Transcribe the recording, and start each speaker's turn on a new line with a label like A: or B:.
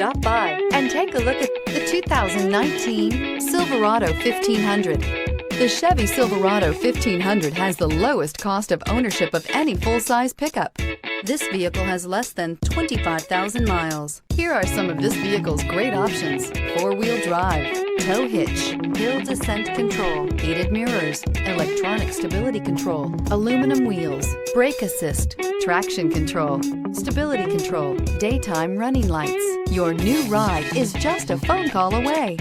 A: Stop by and take a look at the 2019 Silverado 1500. The Chevy Silverado 1500 has the lowest cost of ownership of any full-size pickup. This vehicle has less than 25,000 miles. Here are some of this vehicle's great options: four-wheel drive, tow hitch, hill descent control, heated mirrors, electronic stability control, aluminum wheels, brake assist, traction control, stability control, daytime running lights. Your new ride is just a phone call away.